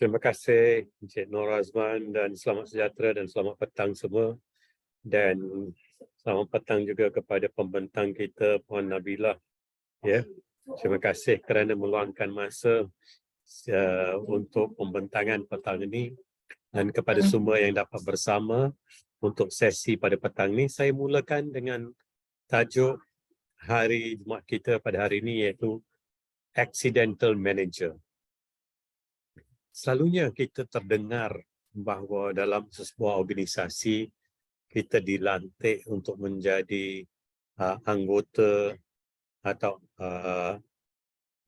Terima kasih Encik Nur Azman dan selamat sejahtera dan selamat petang semua. Dan selamat petang juga kepada pembentang kita Puan Nabilah. Ya, terima kasih kerana meluangkan masa untuk pembentangan petang ini, dan kepada semua yang dapat bersama untuk sesi pada petang ini. Saya mulakan dengan tajuk hari Jumaat kita pada hari ini, iaitu Accidental Manager. Selalunya kita terdengar bahawa dalam sebuah organisasi kita dilantik untuk menjadi anggota atau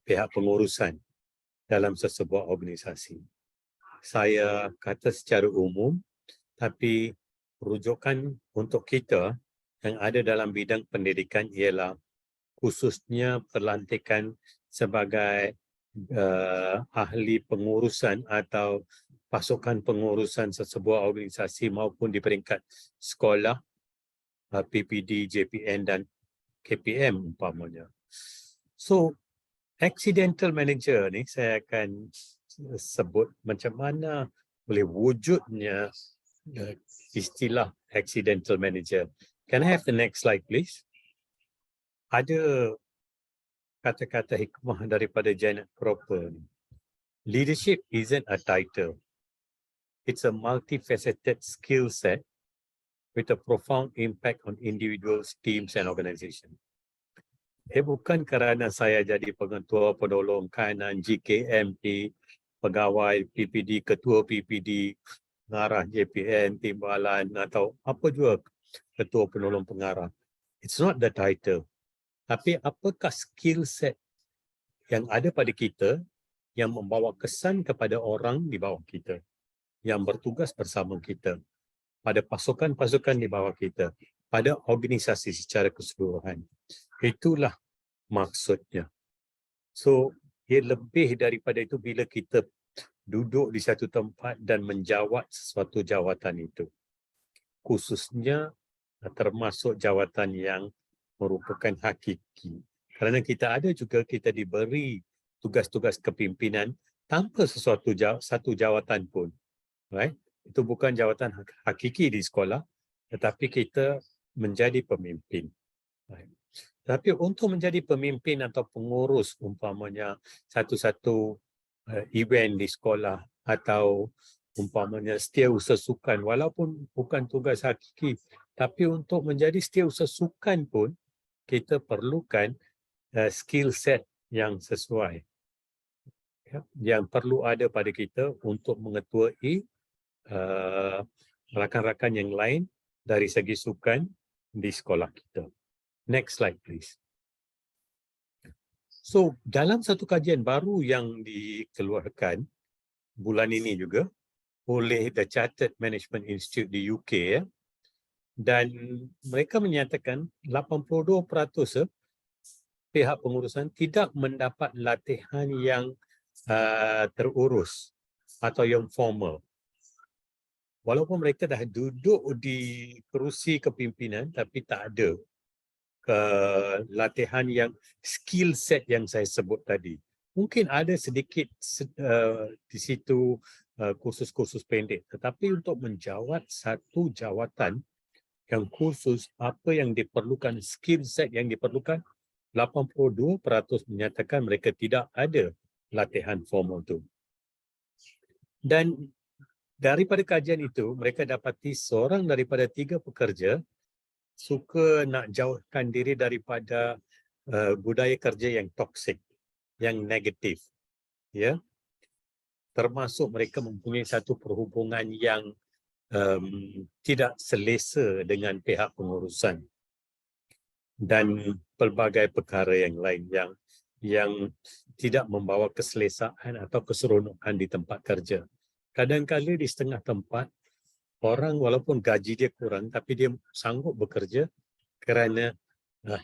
pihak pengurusan dalam sesebuah organisasi. Saya kata secara umum, tapi rujukan untuk kita yang ada dalam bidang pendidikan ialah khususnya pelantikan sebagai ahli pengurusan atau pasukan pengurusan sesebuah organisasi maupun di peringkat sekolah, PPD, JPN dan KPM umpamanya. So, accidental manager ni saya akan sebut macam mana boleh wujudnya istilah accidental manager. Can I have the next slide please? Ada kata-kata hikmah daripada Janet Cropper. Leadership isn't a title. It's a multifaceted skill set with a profound impact on individuals, teams and organizations. Bukan kerana saya jadi pengetua penolong kanan GKMP, pegawai PPD, ketua PPD, pengarah JPN, timbalan atau apa juga ketua penolong pengarah. It's not the title. Tapi apakah skill set yang ada pada kita yang membawa kesan kepada orang di bawah kita, yang bertugas bersama kita, pada pasukan-pasukan di bawah kita, pada organisasi secara keseluruhan. Itulah maksudnya. So, ia lebih daripada itu bila kita duduk di satu tempat dan menjawat sesuatu jawatan itu. Khususnya termasuk jawatan yang merupakan hakiki. Kerana kita diberi tugas-tugas kepimpinan tanpa satu jawatan pun. Right? Itu bukan jawatan hakiki di sekolah, tetapi kita menjadi pemimpin. Right? Tapi untuk menjadi pemimpin atau pengurus umpamanya satu-satu event di sekolah atau umpamanya setiausaha sukan, walaupun bukan tugas hakiki, tapi untuk menjadi setiausaha sukan pun kita perlukan skill set yang sesuai, yang perlu ada pada kita untuk mengetuai rakan-rakan yang lain dari segi sukan di sekolah kita. Next slide please. So, dalam satu kajian baru yang dikeluarkan bulan ini juga oleh The Chartered Management Institute di UK, dan mereka menyatakan 82% pihak pengurusan tidak mendapat latihan yang terurus atau yang formal. Walaupun mereka dah duduk di kerusi kepimpinan, tapi tak ada latihan yang skill set yang saya sebut tadi. Mungkin ada sedikit di situ kursus-kursus pendek, tetapi untuk menjawat satu jawatan yang khusus, apa yang diperlukan, skill set yang diperlukan, 82% menyatakan mereka tidak ada latihan formal itu. Dan daripada kajian itu, mereka dapati seorang daripada 3 pekerja suka nak jauhkan diri daripada budaya kerja yang toksik, yang negatif. Ya, termasuk mereka mempunyai satu perhubungan yang tidak selesa dengan pihak pengurusan dan pelbagai perkara yang lain yang tidak membawa keselesaan atau keseronokan di tempat kerja. Kadang-kadang di setengah tempat, orang walaupun gaji dia kurang, tapi dia sanggup bekerja kerana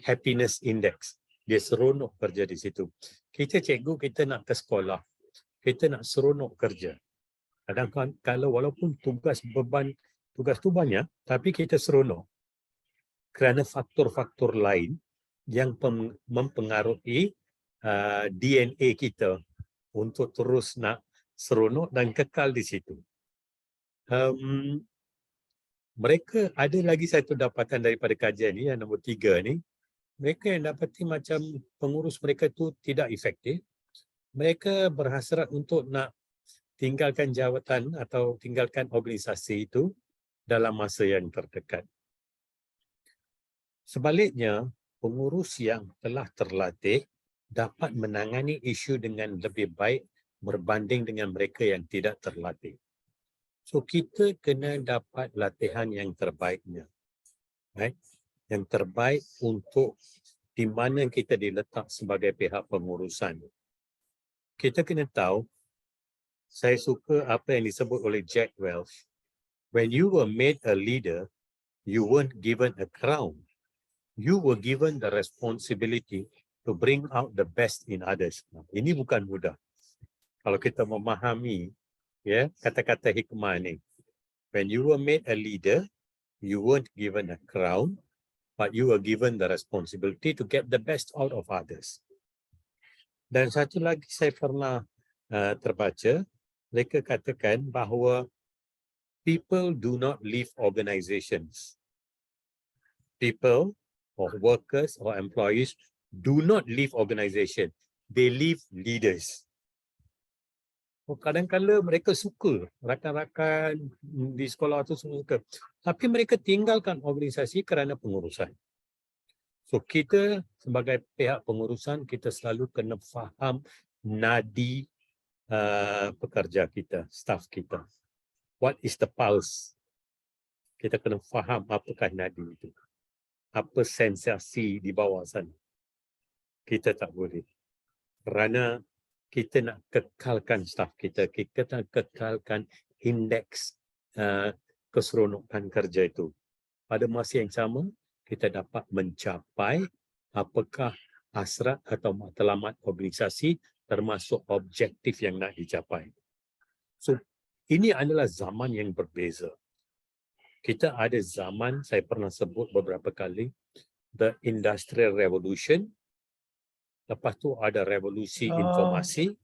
happiness index. Dia seronok kerja di situ. Kita cikgu, kita nak ke sekolah, kita nak seronok kerja. Kadang-kadang kalau walaupun beban tugas tu banyak, tapi kita seronok kerana faktor-faktor lain yang mempengaruhi DNA kita untuk terus nak seronok dan kekal di situ. Mereka ada lagi satu dapatan daripada kajian ni, yang nombor 3 ni. Mereka yang dapati macam pengurus mereka tu tidak efektif. Mereka berhasrat untuk nak tinggalkan jawatan atau tinggalkan organisasi itu dalam masa yang terdekat. Sebaliknya, pengurus yang telah terlatih dapat menangani isu dengan lebih baik berbanding dengan mereka yang tidak terlatih. So, kita kena dapat latihan yang terbaiknya. Right? Yang terbaik untuk di mana kita diletak sebagai pihak pengurusan. Kita kena tahu, saya suka apa yang disebut oleh Jack Welch. When you were made a leader, you weren't given a crown. You were given the responsibility to bring out the best in others. Ini bukan mudah. Kalau kita memahami kata-kata hikmah ni. When you were made a leader, you weren't given a crown, but you were given the responsibility to get the best out of others. Dan satu lagi saya pernah terbaca, mereka katakan bahawa people do not leave organizations. People or workers or employees do not leave organization. They leave leaders. Kadang-kadang mereka suka, rakan-rakan di sekolah tu semua suka. Tapi mereka tinggalkan organisasi kerana pengurusan. So kita sebagai pihak pengurusan, kita selalu kena faham nadi pekerja kita, staff kita. What is the pulse? Kita kena faham apakah nadi itu. Apa sensasi di bawah sana. Kita tak boleh. Kerana kita nak kekalkan staff kita, kita nak kekalkan indeks keseronokan kerja itu. Pada masa yang sama, kita dapat mencapai apakah hasrat atau matlamat organisasi termasuk objektif yang nak dicapai. So, ini adalah zaman yang berbeza. Kita ada zaman, saya pernah sebut beberapa kali, the Industrial Revolution. Lepas tu ada revolusi informasi.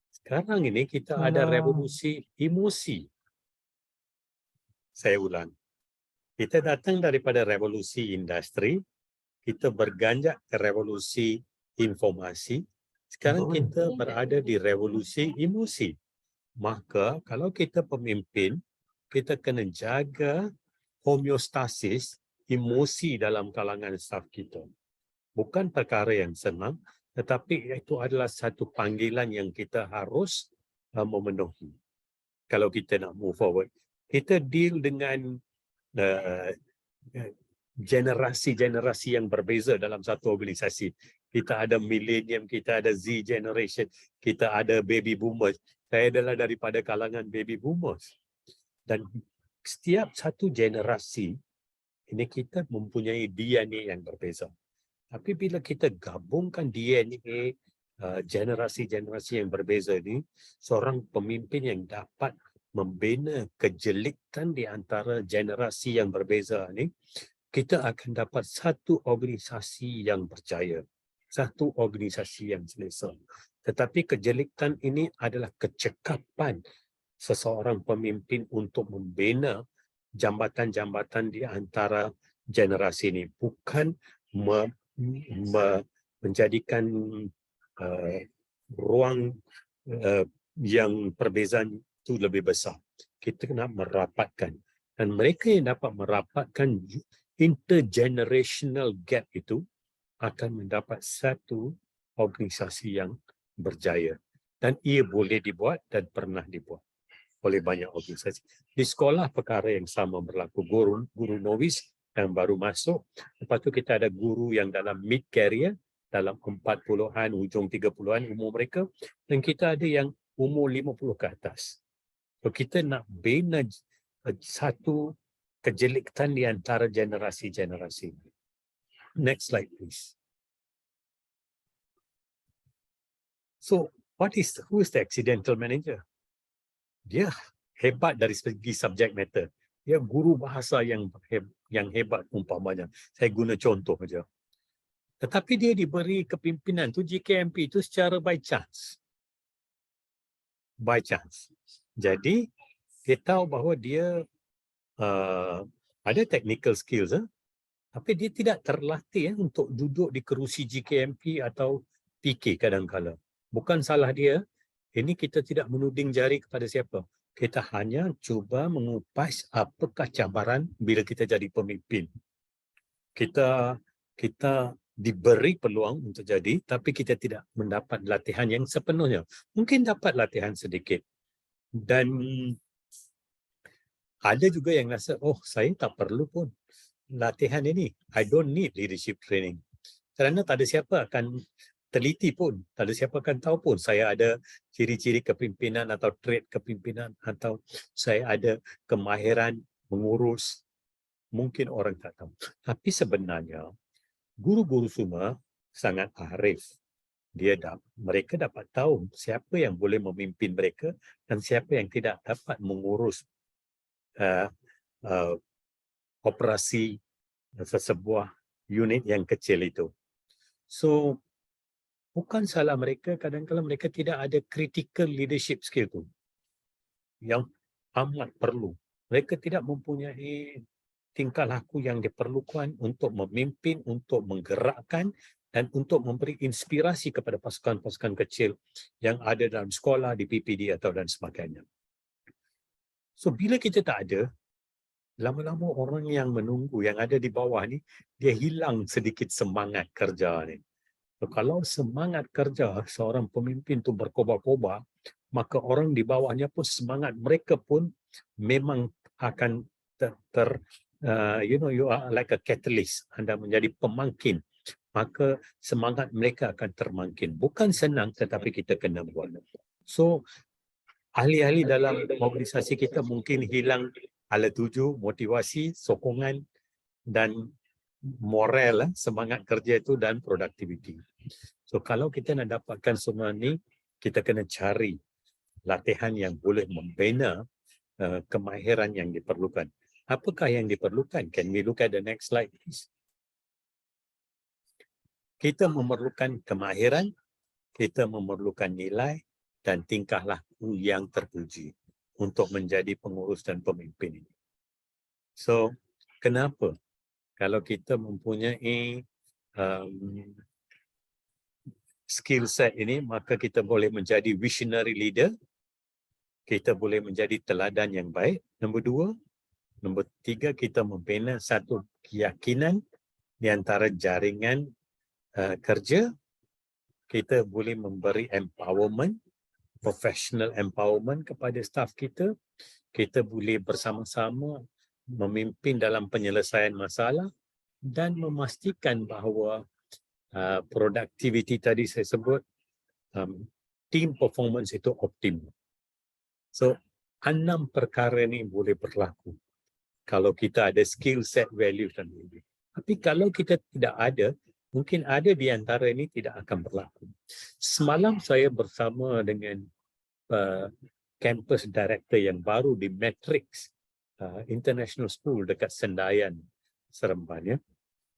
Sekarang ini kita ada revolusi emosi. Saya ulang. Kita datang daripada revolusi industri, kita berganjak ke revolusi informasi. Sekarang kita berada di revolusi emosi. Maka kalau kita pemimpin, kita kena jaga homeostasis emosi dalam kalangan staf kita. Bukan perkara yang senang, tetapi itu adalah satu panggilan yang kita harus memenuhi. Kalau kita nak move forward, kita deal dengan generasi-generasi yang berbeza dalam satu organisasi. Kita ada millennium, kita ada Z generation, kita ada baby boomers. Saya adalah daripada kalangan baby boomers. Dan setiap satu generasi, ini kita mempunyai DNA yang berbeza. Tapi bila kita gabungkan DNA generasi-generasi yang berbeza ini, seorang pemimpin yang dapat membina kejelikan di antara generasi yang berbeza ini, kita akan dapat satu organisasi yang berjaya, satu organisasi yang selesa. Tetapi kejelikan ini adalah kecekapan seseorang pemimpin untuk membina jambatan-jambatan di antara generasi ini, bukan menjadikan ruang yang perbezaan itu lebih besar. Kita nak merapatkan, dan mereka yang dapat merapatkan intergenerational gap itu akan mendapat satu organisasi yang berjaya, dan ia boleh dibuat dan pernah dibuat oleh banyak organisasi. Di sekolah perkara yang sama berlaku. Guru novis yang baru masuk, lepas tu kita ada guru yang dalam mid career, dalam 40-an, hujung 30-an umur mereka, dan kita ada yang umur 50 ke atas. So kita nak bina satu kejelikan di antara generasi-generasi. Next slide please. So who is the accidental manager? Dia hebat dari segi subject matter. Dia guru bahasa yang hebat umpamanya. Saya guna contoh saja. Tetapi dia diberi kepimpinan tu, GKMP itu secara by chance. by chance. Jadi dia tahu bahawa dia ada technical skills, tapi dia tidak terlatih untuk duduk di kerusi GKMP atau PK kadang-kala. Bukan salah dia. Ini kita tidak menuding jari kepada siapa. Kita hanya cuba mengupas apakah cabaran bila kita jadi pemimpin. Kita diberi peluang untuk jadi, tapi kita tidak mendapat latihan yang sepenuhnya. Mungkin dapat latihan sedikit. Dan ada juga yang rasa, oh saya tak perlu pun latihan ini. I don't need leadership training. Kerana tak ada siapa akan teliti pun. Tak ada siapa akan tahu pun saya ada ciri-ciri kepimpinan atau trait kepimpinan atau saya ada kemahiran mengurus. Mungkin orang tak tahu. Tapi sebenarnya guru-guru semua sangat arif. Mereka dapat tahu siapa yang boleh memimpin mereka dan siapa yang tidak dapat mengurus operasi sesebuah unit yang kecil itu. So, bukan salah mereka, kadang-kadang mereka tidak ada critical leadership skill tu yang amat perlu. Mereka tidak mempunyai tingkah laku yang diperlukan untuk memimpin, untuk menggerakkan dan untuk memberi inspirasi kepada pasukan-pasukan kecil yang ada dalam sekolah, di PPD atau dan sebagainya. So, bila kita tak ada, lama-lama orang yang menunggu, yang ada di bawah ni, dia hilang sedikit semangat kerja ni. So, kalau semangat kerja seorang pemimpin tu berkobar-kobar, maka orang di bawahnya pun semangat mereka pun memang akan you are like a catalyst. Anda menjadi pemangkin. Maka semangat mereka akan termangkin. Bukan senang tetapi kita kena buat. So, ahli-ahli dalam mobilisasi kita mungkin hilang hala tuju, motivasi, sokongan dan moral, semangat kerja itu dan produktiviti. So kalau kita nak dapatkan semua ni, kita kena cari latihan yang boleh membina kemahiran yang diperlukan. Apakah yang diperlukan? Can we look at the next slide, please? Kita memerlukan kemahiran, kita memerlukan nilai dan tingkah laku yang terpuji untuk menjadi pengurus dan pemimpin ini. So, kenapa? Kalau kita mempunyai skill set ini, maka kita boleh menjadi visionary leader, kita boleh menjadi teladan yang baik. Nombor 3, kita membina satu keyakinan di antara jaringan kerja. Kita boleh memberi empowerment, professional empowerment kepada staf kita. Kita boleh bersama-sama memimpin dalam penyelesaian masalah dan memastikan bahawa productivity tadi saya sebut, team performance itu optimum. So, 6 perkara ni boleh berlaku kalau kita ada skill set, value dan value. Tapi kalau kita tidak ada, mungkin ada di antara ini tidak akan berlaku. Semalam saya bersama dengan campus director yang baru di Matrix International School dekat Sendayan, Seremban, ya.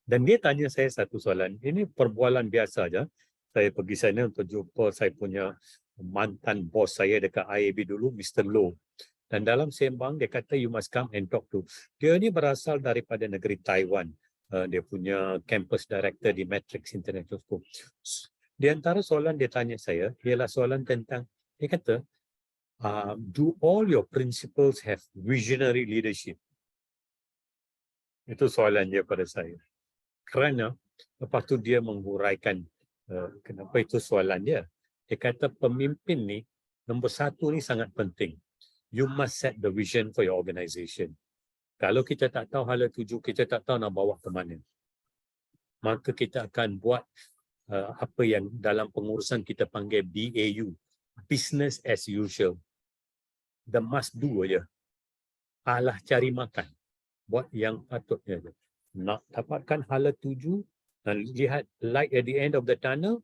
Dan dia tanya saya satu soalan. Ini perbualan biasa aja. Saya pergi sana untuk jumpa saya punya mantan bos saya dekat IAB dulu, Mr. Low. Dan dalam sembang dia kata you must come and talk to. Dia ni berasal daripada negeri Taiwan. Dia punya campus director di Matrix International School. Di antara soalan dia tanya saya ialah soalan tentang, dia kata, do all your principals have visionary leadership? Itu soalan dia pada saya. Kerana lepas tu dia menghuraikan kenapa itu soalan dia. Dia kata pemimpin ni, nombor 1 ni sangat penting. You must set the vision for your organisation. Kalau kita tak tahu hala tuju, kita tak tahu nak bawa ke mana, maka kita akan buat apa yang dalam pengurusan kita panggil BAU, business as usual. The must do aja. Alah cari makan. Buat yang patutnya aja. Nak dapatkan hala tuju dan lihat light at the end of the tunnel,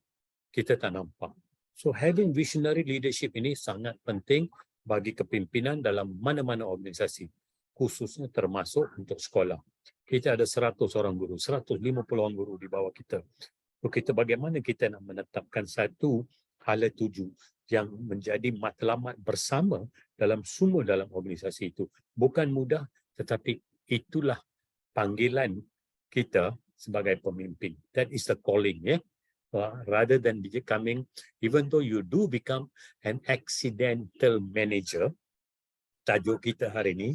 kita tak nampak. So having visionary leadership ini sangat penting bagi kepimpinan dalam mana-mana organisasi, khususnya termasuk untuk sekolah. Kita ada 100 orang guru, 150 orang guru di bawah kita. So kita bagaimana kita nak menetapkan satu hala tuju yang menjadi matlamat bersama dalam semua dalam organisasi itu. Bukan mudah, tetapi itulah panggilan kita sebagai pemimpin. That is the calling, ya. Rather than becoming, even though you do become an accidental manager, tajuk kita hari ini,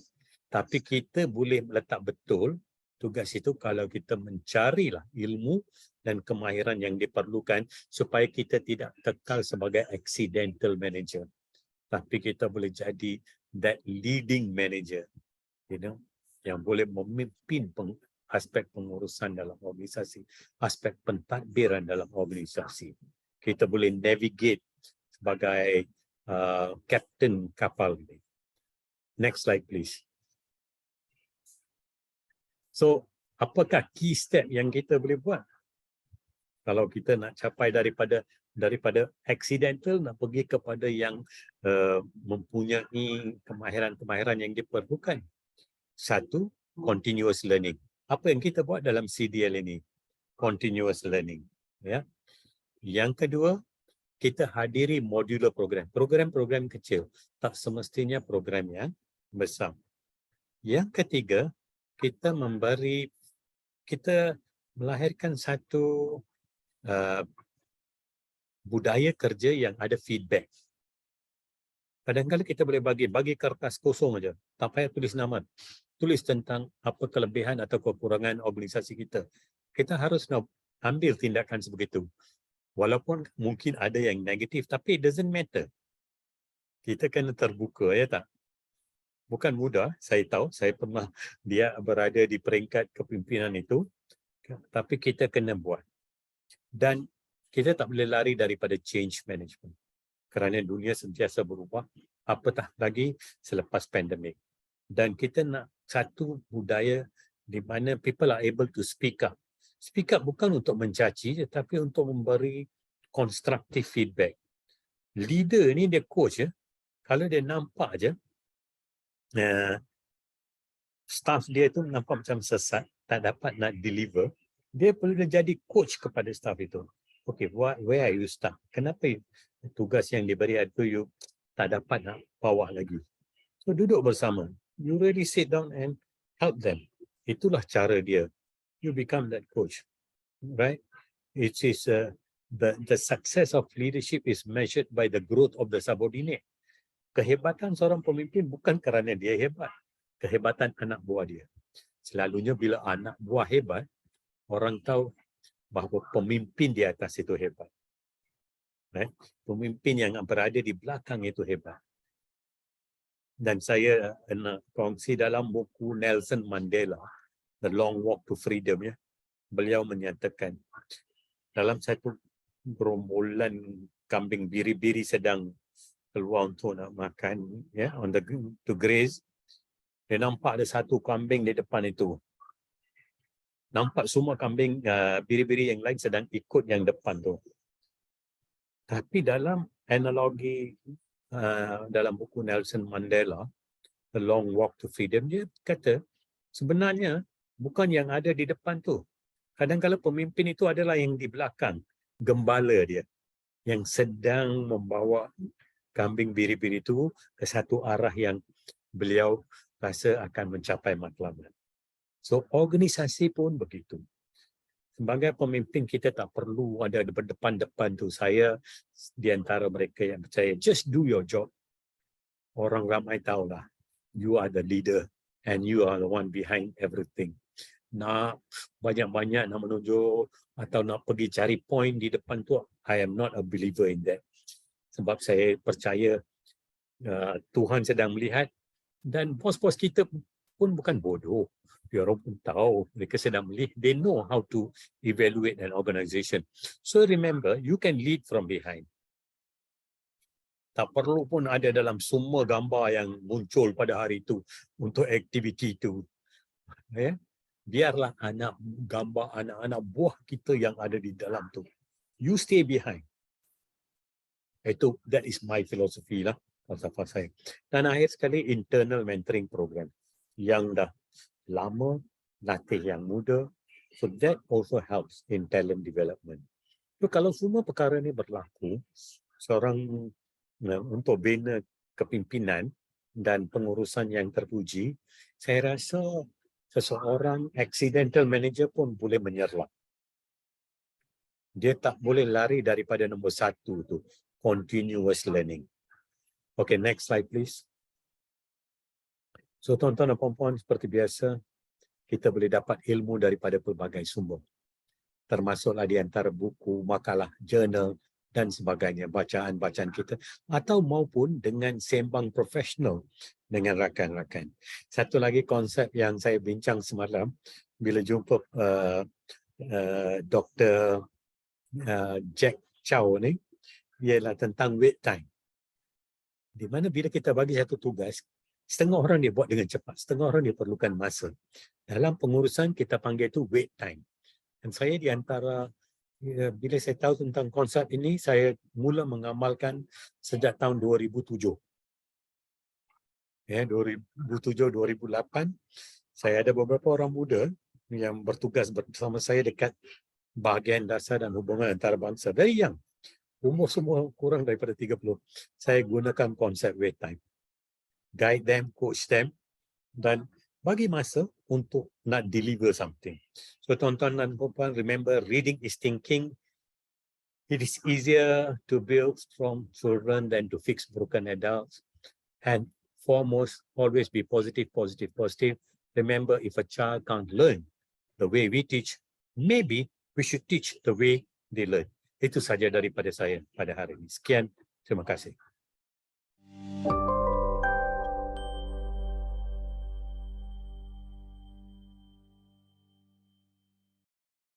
tapi kita boleh meletak betul tugas itu kalau kita mencarilah ilmu dan kemahiran yang diperlukan supaya kita tidak kekal sebagai accidental manager, tapi kita boleh jadi that leading manager, yang boleh memimpin aspek pengurusan dalam organisasi, aspek pentadbiran dalam organisasi. Kita boleh navigate sebagai kapten kapal ini. Next slide, please. So, apakah key step yang kita boleh buat? Kalau kita nak capai daripada accidental, nak pergi kepada yang mempunyai kemahiran-kemahiran yang diperlukan. Satu, continuous learning. Apa yang kita buat dalam CDL ini? Continuous learning. Ya. Yang kedua, kita hadiri modular program. Program-program kecil. Tak semestinya program yang besar. Yang ketiga, kita melahirkan satu budaya kerja yang ada feedback. Kadang-kadang kita boleh bagi kertas kosong aja, tak payah tulis nama. Tulis tentang apa kelebihan atau kekurangan organisasi kita. Kita harus ambil tindakan sebegitu. Walaupun mungkin ada yang negatif, tapi it doesn't matter. Kita kena terbuka, ya tak? Bukan mudah, saya tahu, saya pernah dia berada di peringkat kepimpinan itu, tapi kita kena buat. Dan kita tak boleh lari daripada change management. Kerana dunia sentiasa berubah, apatah lagi selepas pandemik. Dan kita nak satu budaya di mana people are able to speak up. Speak up bukan untuk mencaci, tetapi untuk memberi constructive feedback. Leader ni dia coach, ya. Kalau dia nampak je, staff dia tu nampak macam sesat, tak dapat nak deliver, dia perlu jadi coach kepada staff itu. Okay, where are you stuck? Kenapa tugas yang diberi itu you tak dapat nak bawa lagi? So duduk bersama. You really sit down and help them. Itulah cara dia. You become that coach, right? It is the success of leadership is measured by the growth of the subordinate. Kehebatan seorang pemimpin bukan kerana dia hebat. Kehebatan anak buah dia. Selalunya bila anak buah hebat, orang tahu bahawa pemimpin di atas itu hebat. Right? Pemimpin yang berada di belakang itu hebat. Dan saya nak kongsi dalam buku Nelson Mandela, The Long Walk to Freedom, ya. Beliau menyatakan dalam satu gerombolan kambing biri-biri sedang keluar untuk nak makan, ya, to graze, dia nampak ada satu kambing di depan itu. Nampak semua kambing biri-biri yang lain sedang ikut yang depan tu. Tapi dalam analogi dalam buku Nelson Mandela, The Long Walk to Freedom, dia kata sebenarnya bukan yang ada di depan tu. Kadang-kadang pemimpin itu adalah yang di belakang, gembala dia, yang sedang membawa kambing biri-biri itu ke satu arah yang beliau rasa akan mencapai matlamat. So organisasi pun begitu. Sebagai pemimpin kita tak perlu ada depan-depan tu. Saya di antara mereka yang percaya just do your job. Orang ramai tahulah you are the leader and you are the one behind everything. Nak banyak-banyak nak menunjuk atau nak pergi cari point di depan tu, I am not a believer in that. Sebab saya percaya Tuhan sedang melihat dan bos-bos kita pun bukan bodoh. Dia orang pun tahu, mereka sedang melihat. They know how to evaluate an organisation. So remember, you can lead from behind. Tak perlu pun ada dalam semua gambar yang muncul pada hari itu untuk aktiviti itu. Ya? Biarlah gambar anak-anak buah kita yang ada di dalam tu. You stay behind. That is my philosophy lah, falsafah saya. Dan akhir sekali, internal mentoring program yang dah lama, latih yang muda. So that also helps in talent development. So kalau semua perkara ni berlaku, seorang untuk bina kepimpinan dan pengurusan yang terpuji, saya rasa seseorang accidental manager pun boleh menyerlah. Dia tak boleh lari daripada nombor 1 tu, continuous learning. Okay, next slide please. So tuan-tuan dan puan-puan, seperti biasa, kita boleh dapat ilmu daripada pelbagai sumber. Termasuklah di antara buku, makalah, jurnal dan sebagainya, bacaan-bacaan kita, atau maupun dengan sembang profesional dengan rakan-rakan. Satu lagi konsep yang saya bincang semalam bila jumpa Dr. Jack Chow ni, ialah tentang wait time. Di mana bila kita bagi satu tugas, setengah orang dia buat dengan cepat, setengah orang dia perlukan masa. Dalam pengurusan kita panggil itu wait time. Dan saya di antara, bila saya tahu tentang konsep ini, saya mula mengamalkan sejak tahun 2007. 2007-2008, saya ada beberapa orang muda yang bertugas bersama saya dekat bahagian dasar dan hubungan antarabangsa. Dari yang umur semua kurang daripada 30, saya gunakan konsep wait time. Guide them, coach them, dan bagi masa untuk nak deliver something. So tuan-tuan dan puan-puan, remember, reading is thinking. It is easier to build strong children than to fix broken adults. And foremost, always be positive, positive, positive. Remember, if a child can't learn the way we teach, maybe we should teach the way they learn. Itu saja daripada saya pada hari ini. Sekian, terima kasih.